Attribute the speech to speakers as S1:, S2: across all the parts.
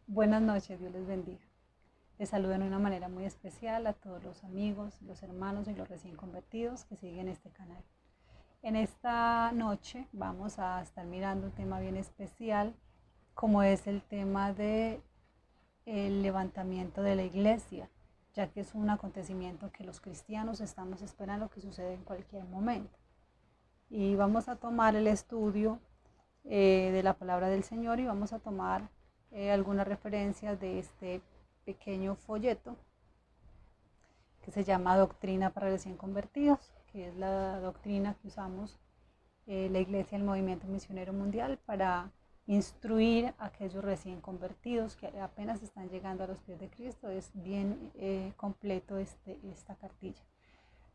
S1: Buenas noches, Dios les bendiga. Les saludo de una manera muy especial a todos los amigos, los hermanos y los recién convertidos que siguen este canal. En esta noche vamos a estar mirando un tema bien especial, como es el tema de el levantamiento de la iglesia, ya que es un acontecimiento que los cristianos estamos esperando que suceda en cualquier momento. Y vamos a tomar el estudio de la palabra del Señor y vamos a tomar algunas referencias de este pequeño folleto que se llama Doctrina para recién convertidos, que es la doctrina que usamos la Iglesia del Movimiento Misionero Mundial para instruir a aquellos recién convertidos que apenas están llegando a los pies de Cristo. Es bien completo esta cartilla.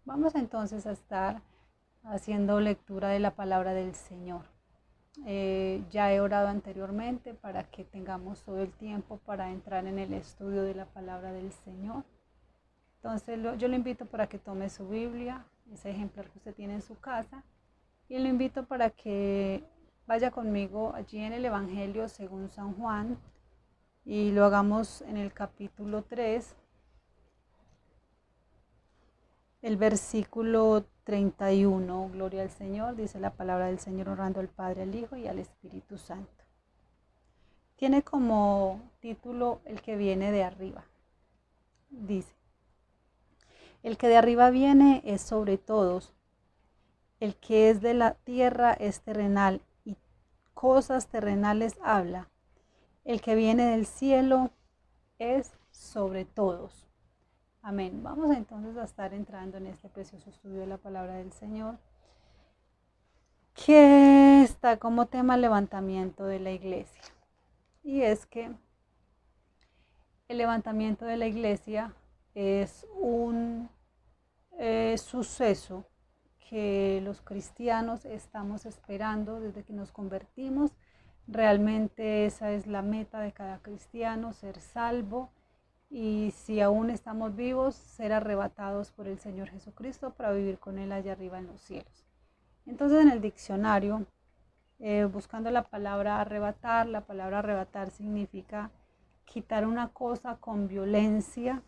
S1: Vamos entonces a estar haciendo lectura de la palabra del Señor. Ya he orado anteriormente para que tengamos todo el tiempo para entrar en el estudio de la palabra del Señor. Entonces yo lo invito para que tome su Biblia, ese ejemplar que usted tiene en su casa, y lo invito para que vaya conmigo allí en el Evangelio según San Juan y lo hagamos en el capítulo 3, el versículo 31, gloria al Señor, dice la palabra del Señor, honrando al Padre, al Hijo y al Espíritu Santo. Tiene como título el que viene de arriba. Dice, el que de arriba viene es sobre todos, el que es de la tierra es terrenal y cosas terrenales habla. El que viene del cielo es sobre todos. Amén. Vamos entonces a estar entrando en este precioso estudio de la palabra del Señor, que está como tema el levantamiento de la iglesia. Y es que el levantamiento de la iglesia es un suceso que los cristianos estamos esperando desde que nos convertimos. Realmente esa es la meta de cada cristiano, ser salvo. Y si aún estamos vivos, ser arrebatados por el Señor Jesucristo para vivir con Él allá arriba en los cielos. Entonces en el diccionario, buscando la palabra arrebatar significa quitar una cosa con violencia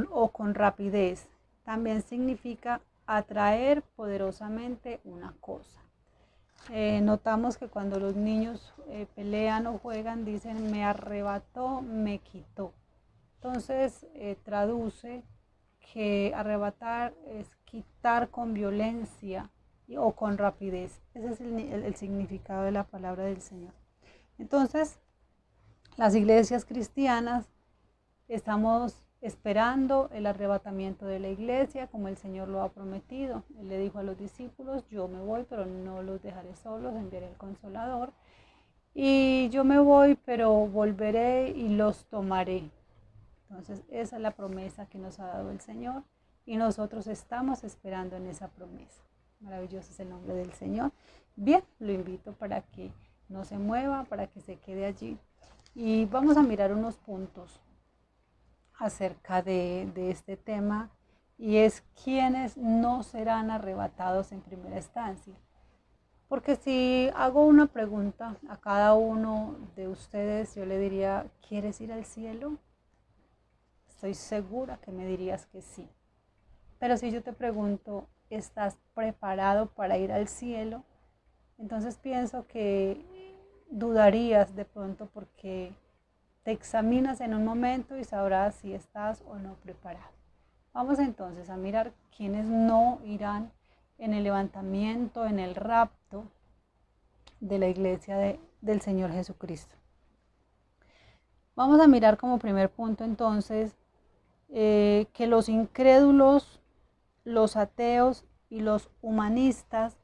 S1: o con rapidez. También significa atraer poderosamente una cosa. Notamos que cuando los niños pelean o juegan, dicen me arrebató, me quitó. Entonces traduce que arrebatar es quitar con violencia o con rapidez. Ese es el significado de la palabra del Señor. Entonces, las iglesias cristianas estamos esperando el arrebatamiento de la iglesia, como el Señor lo ha prometido. Él le dijo a los discípulos, yo me voy, pero no los dejaré solos, enviaré el Consolador. Y yo me voy, pero volveré y los tomaré. Entonces, esa es la promesa que nos ha dado el Señor y nosotros estamos esperando en esa promesa. Maravilloso es el nombre del Señor. Bien, lo invito para que no se mueva, para que se quede allí. Y vamos a mirar unos puntos acerca de este tema, y es quiénes no serán arrebatados en primera instancia. Porque si hago una pregunta a cada uno de ustedes, yo le diría, ¿quieres ir al cielo? Estoy segura que me dirías que sí. Pero si yo te pregunto, ¿estás preparado para ir al cielo? Entonces pienso que dudarías de pronto, porque te examinas en un momento y sabrás si estás o no preparado. Vamos entonces a mirar quiénes no irán en el levantamiento, en el rapto de la iglesia del Señor Jesucristo. Vamos a mirar como primer punto entonces que los incrédulos, los ateos y los humanistas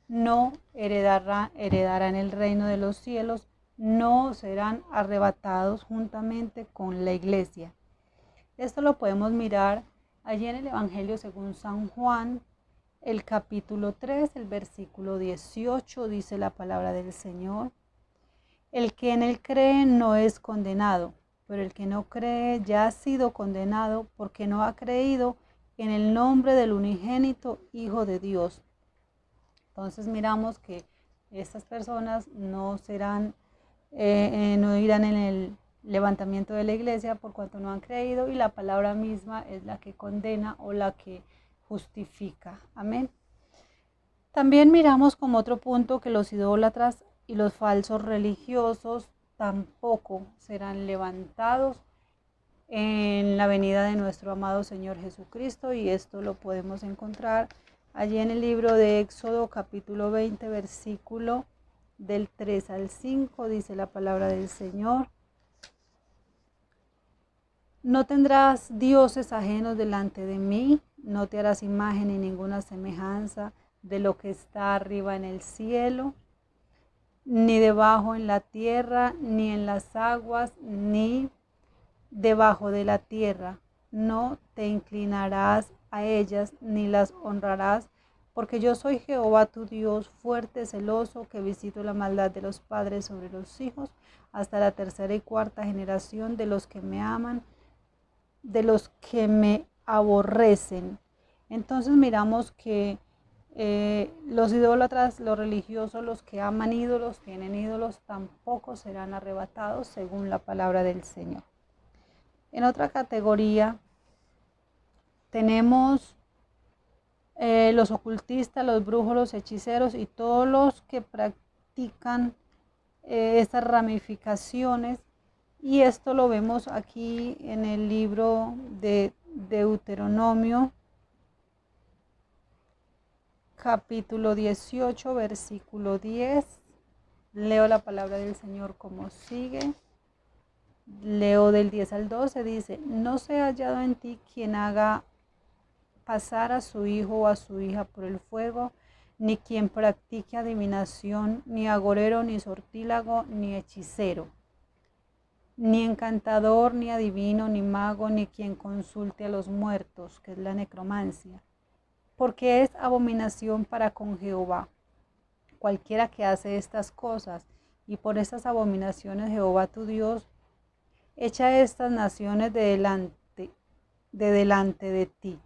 S1: no heredarán el reino de los cielos, no serán arrebatados juntamente con la iglesia. Esto lo podemos mirar allí en el Evangelio según San Juan, el capítulo 3, el versículo 18, dice la palabra del Señor. El que en él cree no es condenado, pero el que no cree ya ha sido condenado porque no ha creído en el nombre del unigénito Hijo de Dios. Entonces miramos que estas personas no serán no irán en el levantamiento de la iglesia por cuanto no han creído, y la palabra misma es la que condena o la que justifica. Amén. También miramos como otro punto que los idólatras y los falsos religiosos tampoco serán levantados en la venida de nuestro amado Señor Jesucristo, y esto lo podemos encontrar allí en el libro de Éxodo capítulo 20 versículo del 3 al 5, dice la palabra del Señor: no tendrás dioses ajenos delante de mí, no te harás imagen ni ninguna semejanza de lo que está arriba en el cielo, ni debajo en la tierra, ni en las aguas, ni debajo de la tierra. No te inclinarás a ellas, ni las honrarás, porque yo soy Jehová tu Dios, fuerte, celoso, que visito la maldad de los padres sobre los hijos, hasta la tercera y cuarta generación de los que me aman, de los que me aborrecen. Entonces miramos que los idólatras, los religiosos, los que aman ídolos, tienen ídolos, tampoco serán arrebatados según la palabra del Señor. En otra categoría tenemos los ocultistas, los brujos, los hechiceros y todos los que practican estas ramificaciones, y esto lo vemos aquí en el libro de Deuteronomio capítulo 18 versículo 10. Leo la palabra del Señor como sigue. Leo del 10 al 12, dice: no se ha hallado en ti quien haga pasar a su hijo o a su hija por el fuego, ni quien practique adivinación, ni agorero, ni sortílago, ni hechicero, ni encantador, ni adivino, ni mago, ni quien consulte a los muertos, que es la necromancia, porque es abominación para con Jehová. Cualquiera que hace estas cosas, y por estas abominaciones Jehová tu Dios echa estas naciones de delante de ti.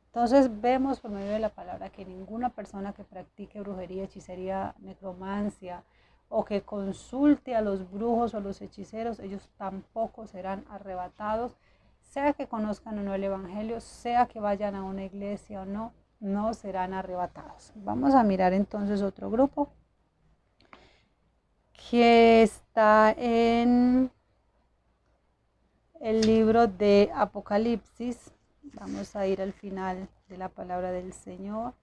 S1: Entonces vemos por medio de la palabra que ninguna persona que practique brujería, hechicería, necromancia, o que consulte a los brujos o los hechiceros, ellos tampoco serán arrebatados, sea que conozcan o no el evangelio, sea que vayan a una iglesia o no, no serán arrebatados. Vamos a mirar entonces otro grupo que está en el libro de Apocalipsis. Vamos a ir al final de la palabra del Señor.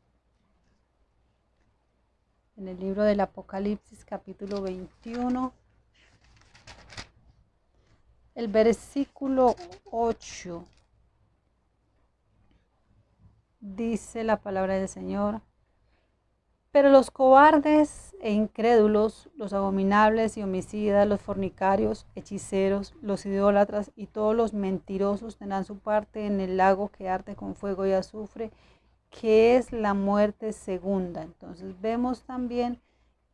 S1: En el libro del Apocalipsis capítulo 21, el versículo 8, dice la palabra del Señor: pero los cobardes e incrédulos, los abominables y homicidas, los fornicarios, hechiceros, los idólatras y todos los mentirosos tendrán su parte en el lago que arde con fuego y azufre, que es la muerte segunda. Entonces vemos también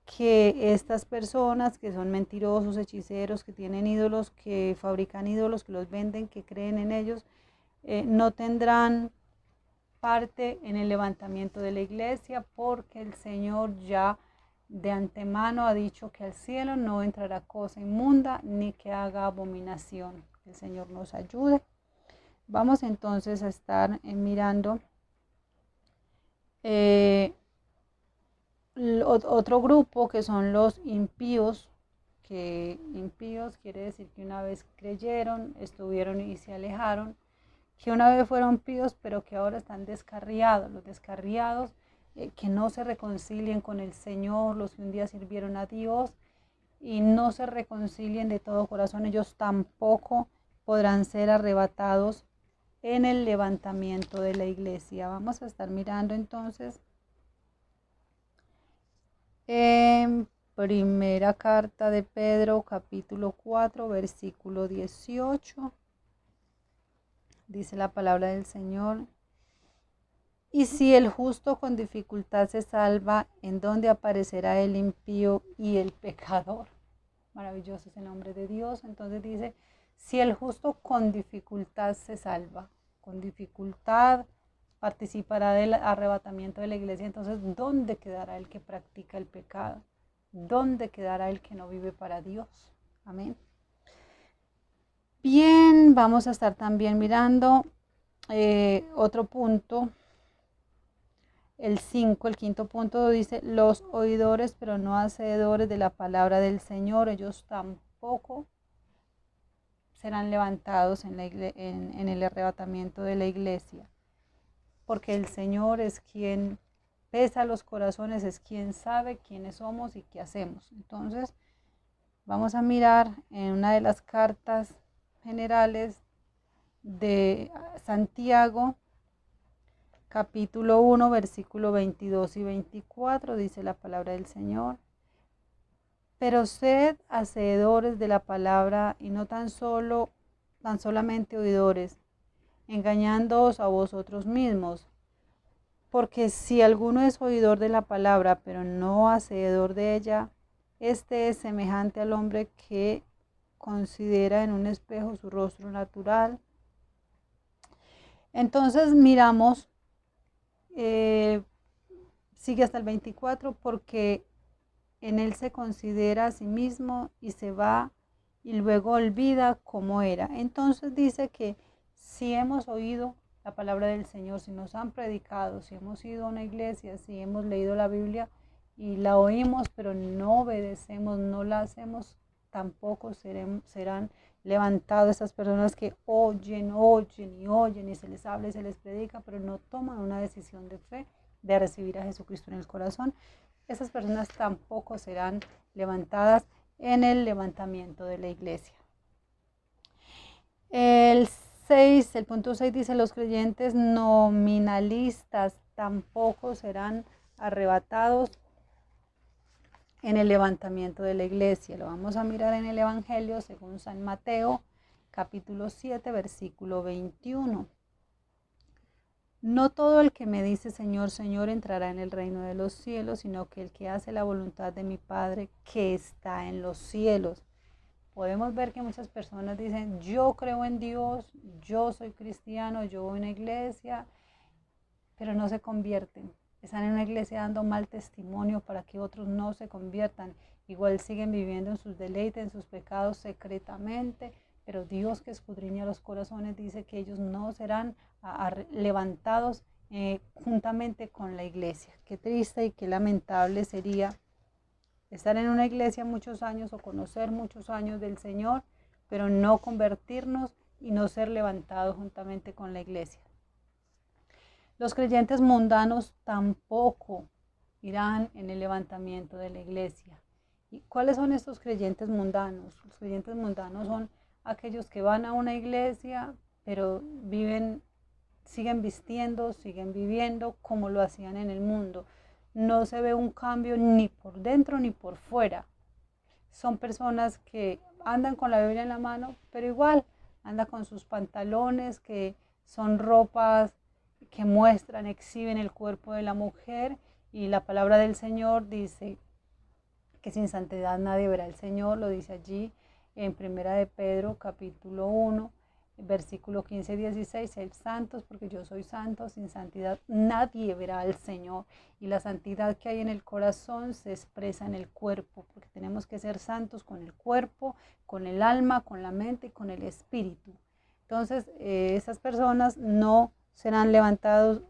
S1: que estas personas que son mentirosos, hechiceros, que tienen ídolos, que fabrican ídolos, que los venden, que creen en ellos, no tendrán parte en el levantamiento de la iglesia, porque el Señor ya de antemano ha dicho que al cielo no entrará cosa inmunda ni que haga abominación. Que el Señor nos ayude. Vamos entonces a estar mirando otro grupo, que son los impíos, que impíos quiere decir que una vez creyeron, estuvieron y se alejaron, que una vez fueron píos, pero que ahora están descarriados. Los descarriados que no se reconcilien con el Señor, los que un día sirvieron a Dios y no se reconcilien de todo corazón, ellos tampoco podrán ser arrebatados en el levantamiento de la iglesia. Vamos a estar mirando entonces en primera carta de Pedro, capítulo 4, versículo 18. Dice la palabra del Señor: y si el justo con dificultad se salva, ¿en dónde aparecerá el impío y el pecador? Maravilloso es el nombre de Dios. Entonces dice, si el justo con dificultad se salva, con dificultad participará del arrebatamiento de la iglesia, entonces ¿dónde quedará el que practica el pecado? ¿Dónde quedará el que no vive para Dios? Amén. Bien, vamos a estar también mirando otro punto, el 5, el quinto punto dice, los oidores pero no hacedores de la palabra del Señor, ellos tampoco serán levantados en el arrebatamiento de la iglesia, porque el Señor es quien pesa los corazones, es quien sabe quiénes somos y qué hacemos. Entonces, vamos a mirar en una de las cartas generales de Santiago, capítulo 1, versículo 22 y 24, dice la palabra del Señor. Pero sed hacedores de la palabra y no tan solamente oidores, engañándoos a vosotros mismos. Porque si alguno es oidor de la palabra, pero no hacedor de ella, este es semejante al hombre que considera en un espejo su rostro natural. Entonces miramos, sigue hasta el 24, porque en él se considera a sí mismo y se va y luego olvida cómo era. Entonces dice que si hemos oído la palabra del Señor, si nos han predicado, si hemos ido a una iglesia, si hemos leído la Biblia y la oímos, pero no obedecemos, no la hacemos, tampoco serán levantados esas personas que oyen y se les habla y se les predica, pero no toman una decisión de fe de recibir a Jesucristo en el corazón. Esas personas tampoco serán levantadas en el levantamiento de la iglesia. El punto 6 dice, los creyentes nominalistas tampoco serán arrebatados en el levantamiento de la iglesia. Lo vamos a mirar en el Evangelio según San Mateo, capítulo 7, versículo 21. No todo el que me dice Señor, Señor entrará en el reino de los cielos, sino que el que hace la voluntad de mi Padre que está en los cielos. Podemos ver que muchas personas dicen, yo creo en Dios, yo soy cristiano, yo voy a una iglesia, pero no se convierten. Están en una iglesia dando mal testimonio para que otros no se conviertan. Igual siguen viviendo en sus deleites, en sus pecados secretamente, pero Dios que escudriña los corazones dice que ellos no serán levantados juntamente con la iglesia. Qué triste y qué lamentable sería estar en una iglesia muchos años o conocer muchos años del Señor, pero no convertirnos y no ser levantados juntamente con la iglesia. Los creyentes mundanos tampoco irán en el levantamiento de la iglesia. ¿Y cuáles son estos creyentes mundanos? Los creyentes mundanos son aquellos que van a una iglesia, pero siguen vistiendo, siguen viviendo como lo hacían en el mundo. No se ve un cambio ni por dentro ni por fuera. Son personas que andan con la Biblia en la mano, pero igual andan con sus pantalones, que son ropas que muestran, exhiben el cuerpo de la mujer, y la palabra del Señor dice que sin santidad nadie verá al Señor. Lo dice allí en Primera de Pedro, capítulo 1, versículo 15 y 16, sed santos porque yo soy santo, sin santidad nadie verá al Señor. Y la santidad que hay en el corazón se expresa en el cuerpo, porque tenemos que ser santos con el cuerpo, con el alma, con la mente y con el espíritu. Entonces, esas personas no serán levantados,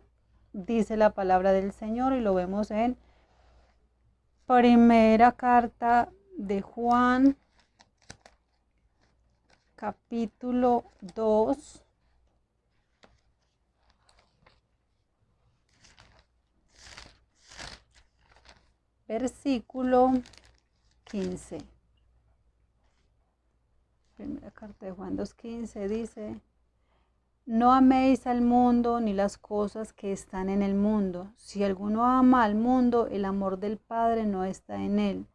S1: dice la palabra del Señor, y lo vemos en primera carta de Juan, capítulo 2, versículo 15. Primera carta de Juan 2:15 dice, no améis al mundo ni las cosas que están en el mundo. Si alguno ama al mundo, el amor del Padre no está en él.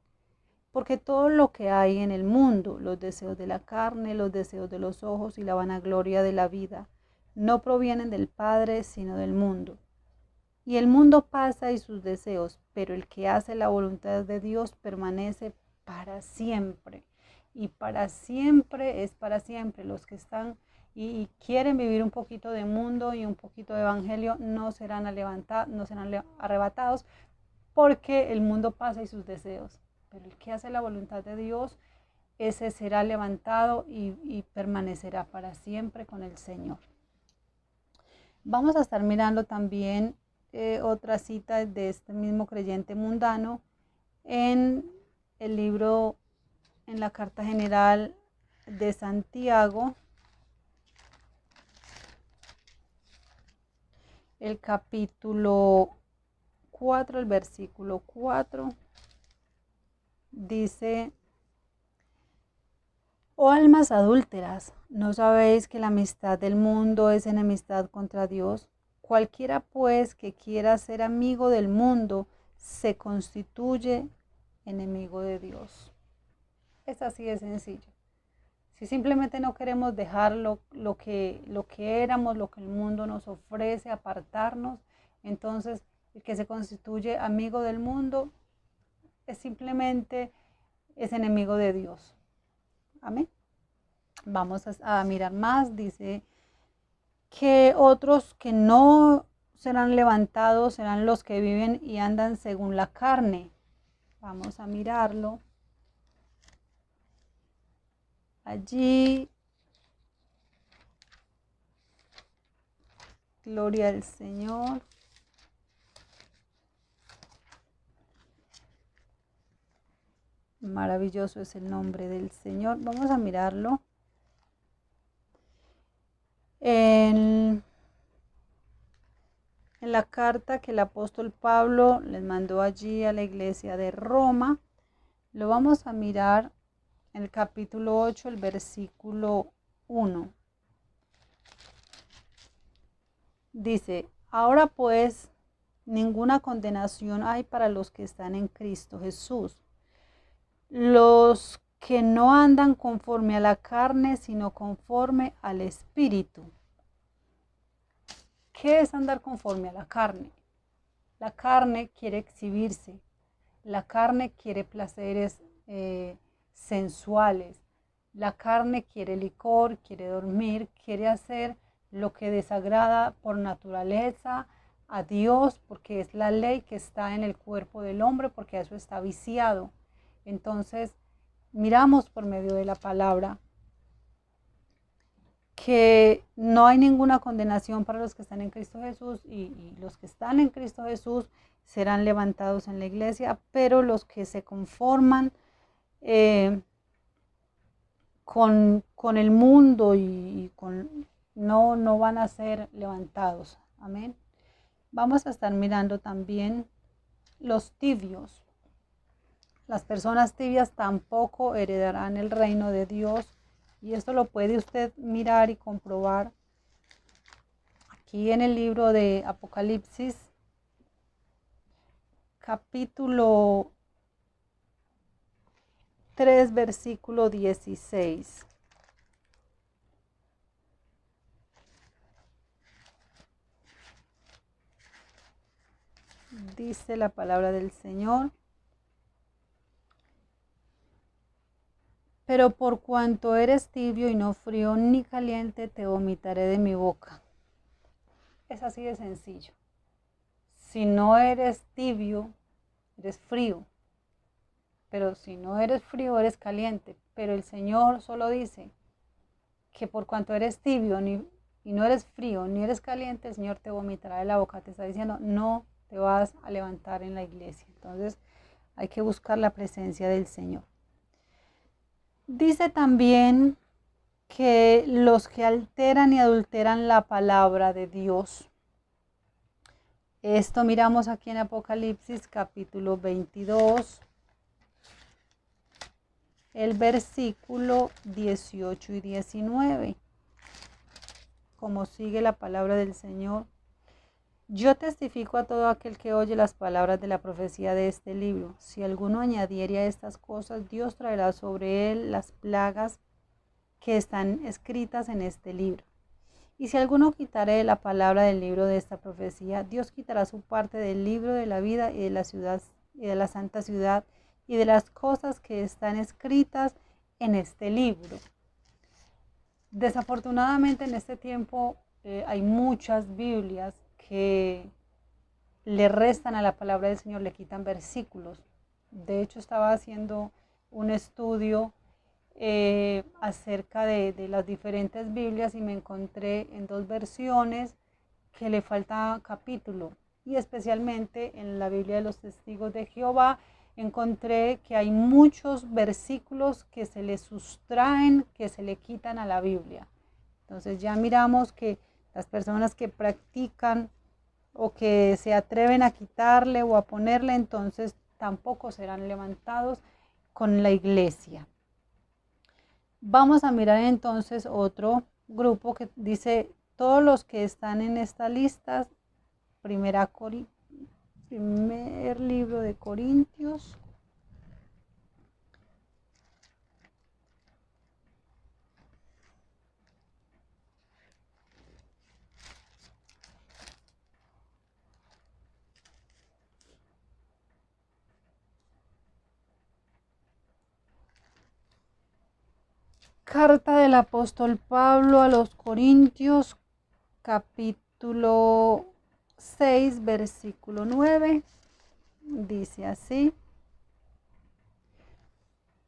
S1: Porque todo lo que hay en el mundo, los deseos de la carne, los deseos de los ojos y la vanagloria de la vida, no provienen del Padre, sino del mundo. Y el mundo pasa y sus deseos, pero el que hace la voluntad de Dios permanece para siempre. Y para siempre es para siempre. Los que están y quieren vivir un poquito de mundo y un poquito de evangelio no serán arrebatados, porque el mundo pasa y sus deseos. Pero el que hace la voluntad de Dios ese será levantado y permanecerá para siempre con el Señor. Vamos a estar mirando también otra cita de este mismo creyente mundano en el libro, en la carta general de Santiago, el capítulo 4, el versículo 4, dice: Oh almas adúlteras, ¿no sabéis que la amistad del mundo es enemistad contra Dios? Cualquiera pues que quiera ser amigo del mundo se constituye enemigo de Dios. Es así de sencillo. Si simplemente no queremos dejar lo que éramos, lo que el mundo nos ofrece, apartarnos, entonces el que se constituye amigo del mundo es simplemente enemigo de Dios. Amén. Vamos a mirar más. Dice que otros que no serán levantados serán los que viven y andan según la carne. Vamos a mirarlo. Allí, gloria al Señor. Maravilloso es el nombre del Señor. Vamos a mirarlo. En la carta que el apóstol Pablo les mandó allí a la iglesia de Roma, lo vamos a mirar en el capítulo 8, el versículo 1. Dice: ahora pues, ninguna condenación hay para los que están en Cristo Jesús. Los que no andan conforme a la carne, sino conforme al Espíritu. ¿Qué es andar conforme a la carne? La carne quiere exhibirse, la carne quiere placeres sensuales, la carne quiere licor, quiere dormir, quiere hacer lo que desagrada por naturaleza a Dios, porque es la ley que está en el cuerpo del hombre, porque eso está viciado. Entonces, miramos por medio de la palabra que no hay ninguna condenación para los que están en Cristo Jesús, y los que están en Cristo Jesús serán levantados en la iglesia, pero los que se conforman con el mundo no van a ser levantados. Amén. Vamos a estar mirando también los tibios. Las personas tibias tampoco heredarán el reino de Dios. Y esto lo puede usted mirar y comprobar aquí en el libro de Apocalipsis, capítulo 3, versículo 16. Dice la palabra del Señor: pero por cuanto eres tibio y no frío ni caliente, te vomitaré de mi boca. Es así de sencillo. Si no eres tibio, eres frío. Pero si no eres frío, eres caliente. Pero el Señor solo dice que por cuanto eres tibio y no eres frío ni eres caliente, el Señor te vomitará de la boca. Te está diciendo, no te vas a levantar en la iglesia. Entonces hay que buscar la presencia del Señor. Dice también que los que alteran y adulteran la palabra de Dios. Esto miramos aquí en Apocalipsis capítulo 22, el versículo 18 y 19. Como sigue la palabra del Señor: yo testifico a todo aquel que oye las palabras de la profecía de este libro. Si alguno añadiere a estas cosas, Dios traerá sobre él las plagas que están escritas en este libro. Y si alguno quitare la palabra del libro de esta profecía, Dios quitará su parte del libro de la vida y de la ciudad y de la santa ciudad y de las cosas que están escritas en este libro. Desafortunadamente en este tiempo hay muchas Biblias que le restan a la palabra del Señor, le quitan versículos. De hecho, estaba haciendo un estudio acerca de las diferentes Biblias y me encontré en 2 versiones que le falta capítulo, y especialmente en la Biblia de los Testigos de Jehová encontré que hay muchos versículos que se le sustraen, que se le quitan a la Biblia. Entonces ya miramos que las personas que practican o que se atreven a quitarle o a ponerle, entonces tampoco serán levantados con la iglesia. Vamos a mirar entonces otro grupo que dice: todos los que están en esta lista, primer libro de Corintios, carta del apóstol Pablo a los Corintios, capítulo 6, versículo 9, dice así: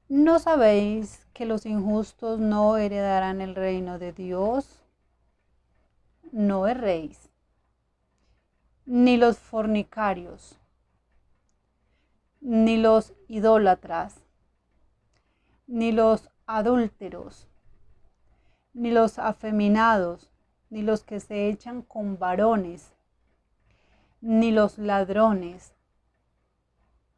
S1: ¿no sabéis que los injustos no heredarán el reino de Dios? No erréis, ni los fornicarios, ni los idólatras, ni los adúlteros, ni los afeminados, ni los que se echan con varones, ni los ladrones,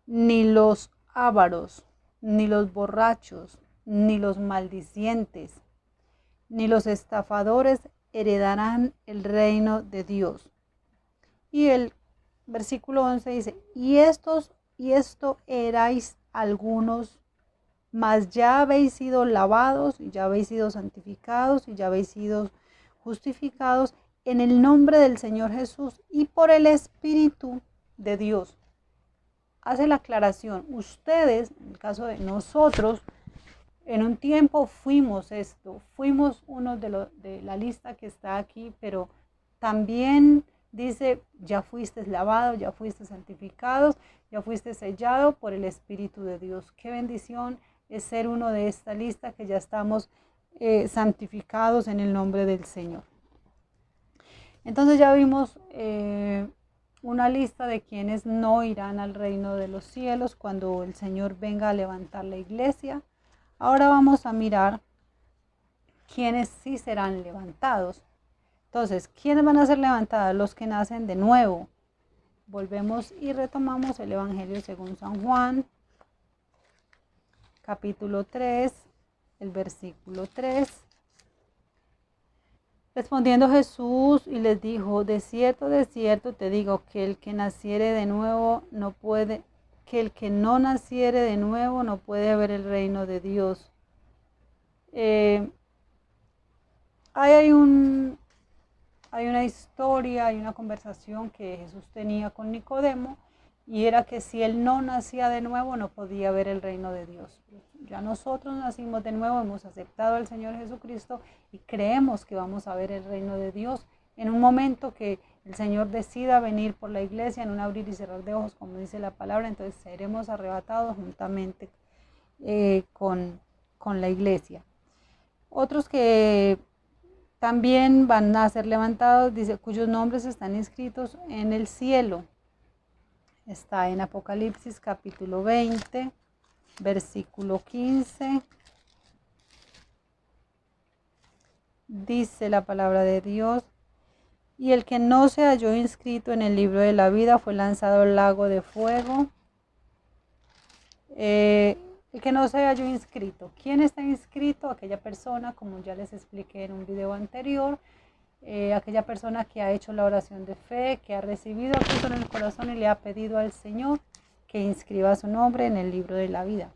S1: ni los ávaros, ni los borrachos, ni los maldicientes, ni los estafadores heredarán el reino de Dios. Y el versículo 11 dice: y esto erais algunos, mas ya habéis sido lavados, y ya habéis sido santificados, y ya habéis sido justificados en el nombre del Señor Jesús y por el Espíritu de Dios. Hace la aclaración: ustedes, en el caso de nosotros, en un tiempo fuimos esto, fuimos uno de la lista que está aquí, pero también dice: ya fuiste lavado, ya fuiste santificados, ya fuiste sellado por el Espíritu de Dios. Qué bendición es ser uno de esta lista, que ya estamos santificados en el nombre del Señor. Entonces ya vimos una lista de quienes no irán al reino de los cielos cuando el Señor venga a levantar la iglesia. Ahora vamos a mirar quiénes sí serán levantados. Entonces, ¿quiénes van a ser levantados? Los que nacen de nuevo. Volvemos y retomamos el Evangelio según San Juan, capítulo 3, el versículo 3. Respondiendo Jesús y les dijo: de cierto te digo, que el que naciere de nuevo no puede, que el que no naciere de nuevo no puede ver el reino de Dios. Hay una historia, hay una conversación que Jesús tenía con Nicodemo, y era que si él no nacía de nuevo no podía ver el reino de Dios. Ya nosotros nacimos de nuevo, hemos aceptado al Señor Jesucristo y creemos que vamos a ver el reino de Dios en un momento que el Señor decida venir por la iglesia, en un abrir y cerrar de ojos, como dice la palabra. Entonces seremos arrebatados juntamente con la iglesia. Otros que también van a ser levantados, dice, cuyos nombres están inscritos en el cielo. Está en Apocalipsis capítulo 20, versículo 15. Dice la palabra de Dios: y el que no se halló inscrito en el libro de la vida fue lanzado al lago de fuego. El que no se halló inscrito. ¿Quién está inscrito? Aquella persona, como ya les expliqué en un video anterior, aquella persona que ha hecho la oración de fe, que ha recibido a Cristo en el corazón y le ha pedido al Señor que inscriba su nombre en el libro de la vida.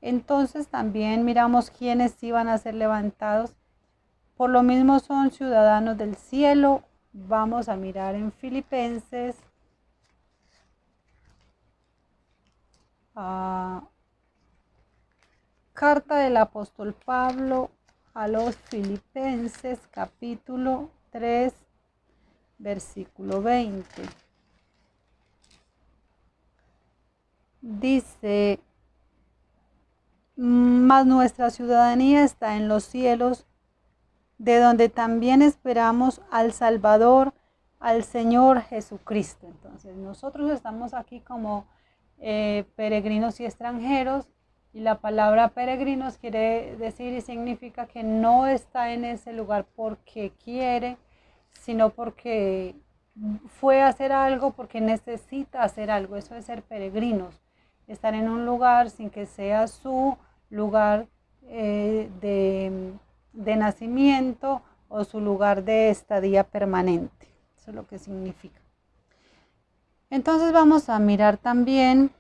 S1: Entonces también miramos quiénes iban a ser levantados. Por lo mismo son ciudadanos del cielo. Vamos a mirar en Filipenses carta del apóstol Pablo a los Filipenses, capítulo 3, versículo 20. Dice: mas nuestra ciudadanía está en los cielos, de donde también esperamos al Salvador, al Señor Jesucristo. Entonces nosotros estamos aquí como peregrinos y extranjeros, y la palabra peregrinos quiere decir y significa que no está en ese lugar porque quiere, sino porque fue a hacer algo, porque necesita hacer algo. Eso es ser peregrinos, estar en un lugar sin que sea su lugar de nacimiento o su lugar de estadía permanente. Eso es lo que significa. Entonces vamos a mirar también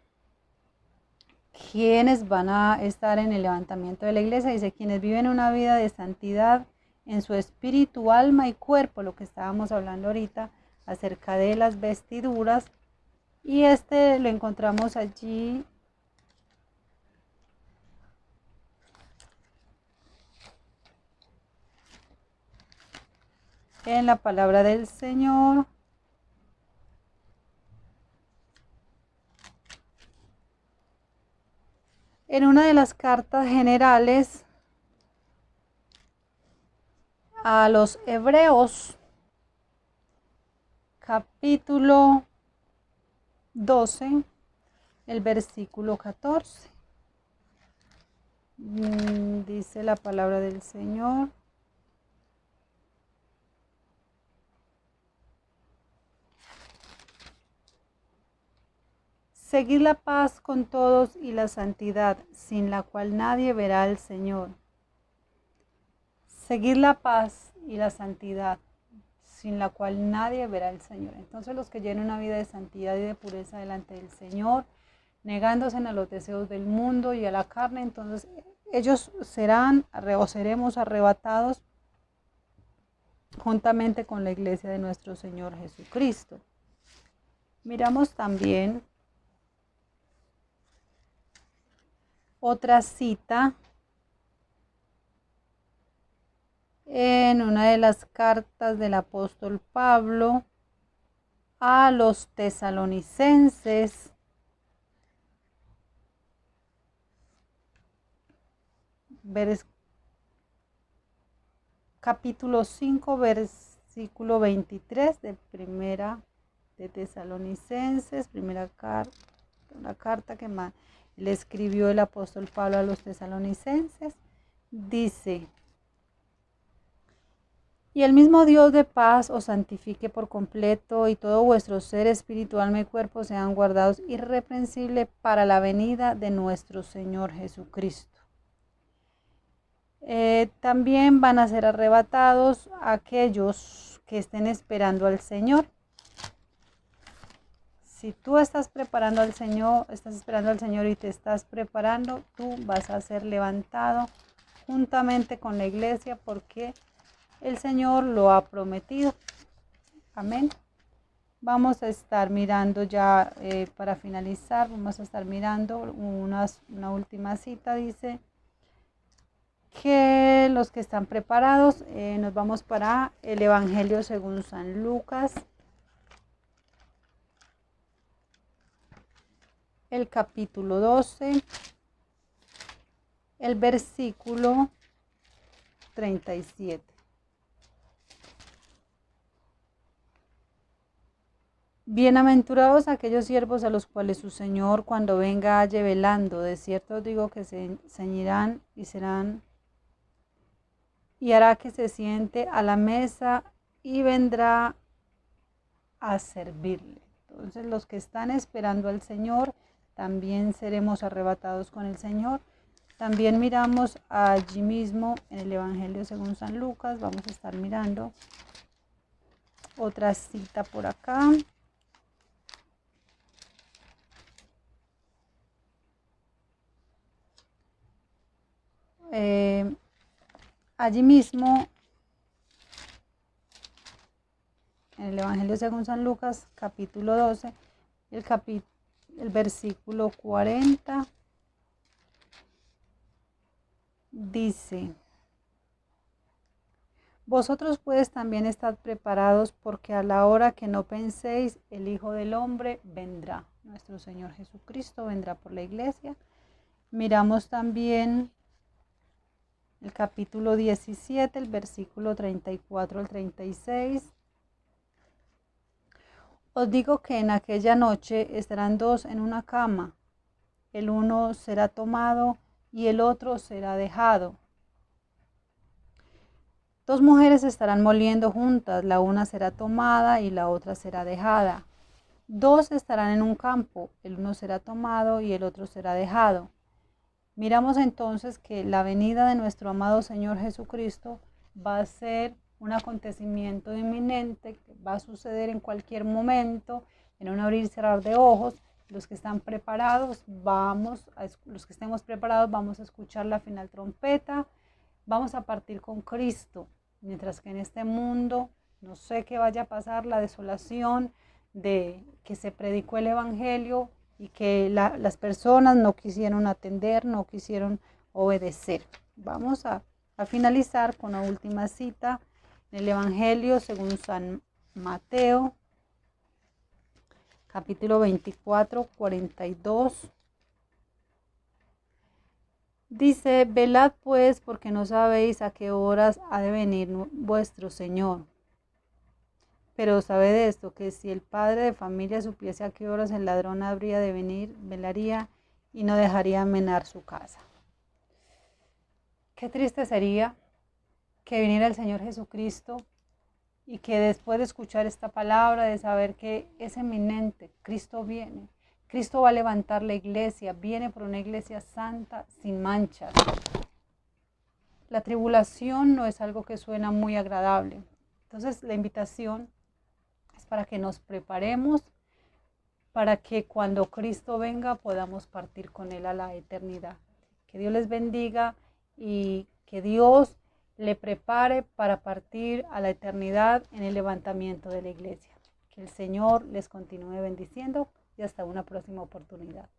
S1: quienes van a estar en el levantamiento de la iglesia. Dice, quienes viven una vida de santidad en su espíritu, alma y cuerpo, lo que estábamos hablando ahorita acerca de las vestiduras. Y lo encontramos allí en la palabra del Señor. En una de las cartas generales a los Hebreos, capítulo 12, el versículo 14. Dice la palabra del Señor. Seguid la paz con todos y la santidad, sin la cual nadie verá al Señor. Seguid la paz y la santidad, sin la cual nadie verá al Señor. Entonces los que llevan una vida de santidad y de pureza delante del Señor, negándose a los deseos del mundo y a la carne, entonces ellos serán o seremos arrebatados juntamente con la iglesia de nuestro Señor Jesucristo. Miramos también otra cita en una de las cartas del apóstol Pablo a los tesalonicenses, capítulo 5, versículo 23 de primera de Tesalonicenses, primera carta, una carta que le escribió el apóstol Pablo a los tesalonicenses. Dice: y el mismo Dios de paz os santifique por completo, y todo vuestro ser, espíritu, alma y cuerpo sean guardados irreprensibles para la venida de nuestro Señor Jesucristo. También van a ser arrebatados aquellos que estén esperando al Señor. Si tú estás preparando al Señor, estás esperando al Señor y te estás preparando, tú vas a ser levantado juntamente con la iglesia, porque el Señor lo ha prometido. Amén. Vamos a estar mirando ya para finalizar, vamos a estar mirando una última cita. Dice que los que están preparados, nos vamos para el Evangelio según San Lucas, el capítulo 12, el versículo 37. Bienaventurados aquellos siervos a los cuales su Señor, cuando venga, halle velando. De cierto os digo que se ceñirán y hará que se siente a la mesa y vendrá a servirle. Entonces los que están esperando al Señor, también seremos arrebatados con el Señor. También miramos allí mismo en el Evangelio según San Lucas. Vamos a estar mirando otra cita por acá. Allí mismo en el Evangelio según San Lucas, capítulo 12, el versículo 40, dice: vosotros pues también estad preparados, porque a la hora que no penséis, el Hijo del Hombre vendrá. Nuestro Señor Jesucristo vendrá por la iglesia. Miramos también el capítulo 17, el versículo 34 al 36. Os digo que en aquella noche estarán dos en una cama, el uno será tomado y el otro será dejado. Dos mujeres estarán moliendo juntas, la una será tomada y la otra será dejada. Dos estarán en un campo, el uno será tomado y el otro será dejado. Miramos entonces que la venida de nuestro amado Señor Jesucristo va a ser un acontecimiento inminente, que va a suceder en cualquier momento, en un abrir y cerrar de ojos. Los que están preparados, los que estemos preparados, vamos a escuchar la final trompeta, vamos a partir con Cristo, mientras que en este mundo no sé qué vaya a pasar, la desolación de que se predicó el Evangelio y que las personas no quisieron atender, no quisieron obedecer. Vamos a finalizar con la última cita en el Evangelio según San Mateo, capítulo 24, 42. Dice, velad pues, porque no sabéis a qué horas ha de venir vuestro Señor. Pero sabed esto, que si el padre de familia supiese a qué horas el ladrón habría de venir, velaría y no dejaría menar su casa. Qué triste sería que viniera el Señor Jesucristo y que después de escuchar esta palabra, de saber que es eminente, Cristo viene. Cristo va a levantar la iglesia, viene por una iglesia santa, sin manchas. La tribulación no es algo que suena muy agradable. Entonces la invitación es para que nos preparemos, para que cuando Cristo venga podamos partir con Él a la eternidad. Que Dios les bendiga y que Dios le prepare para partir a la eternidad en el levantamiento de la iglesia. Que el Señor les continúe bendiciendo y hasta una próxima oportunidad.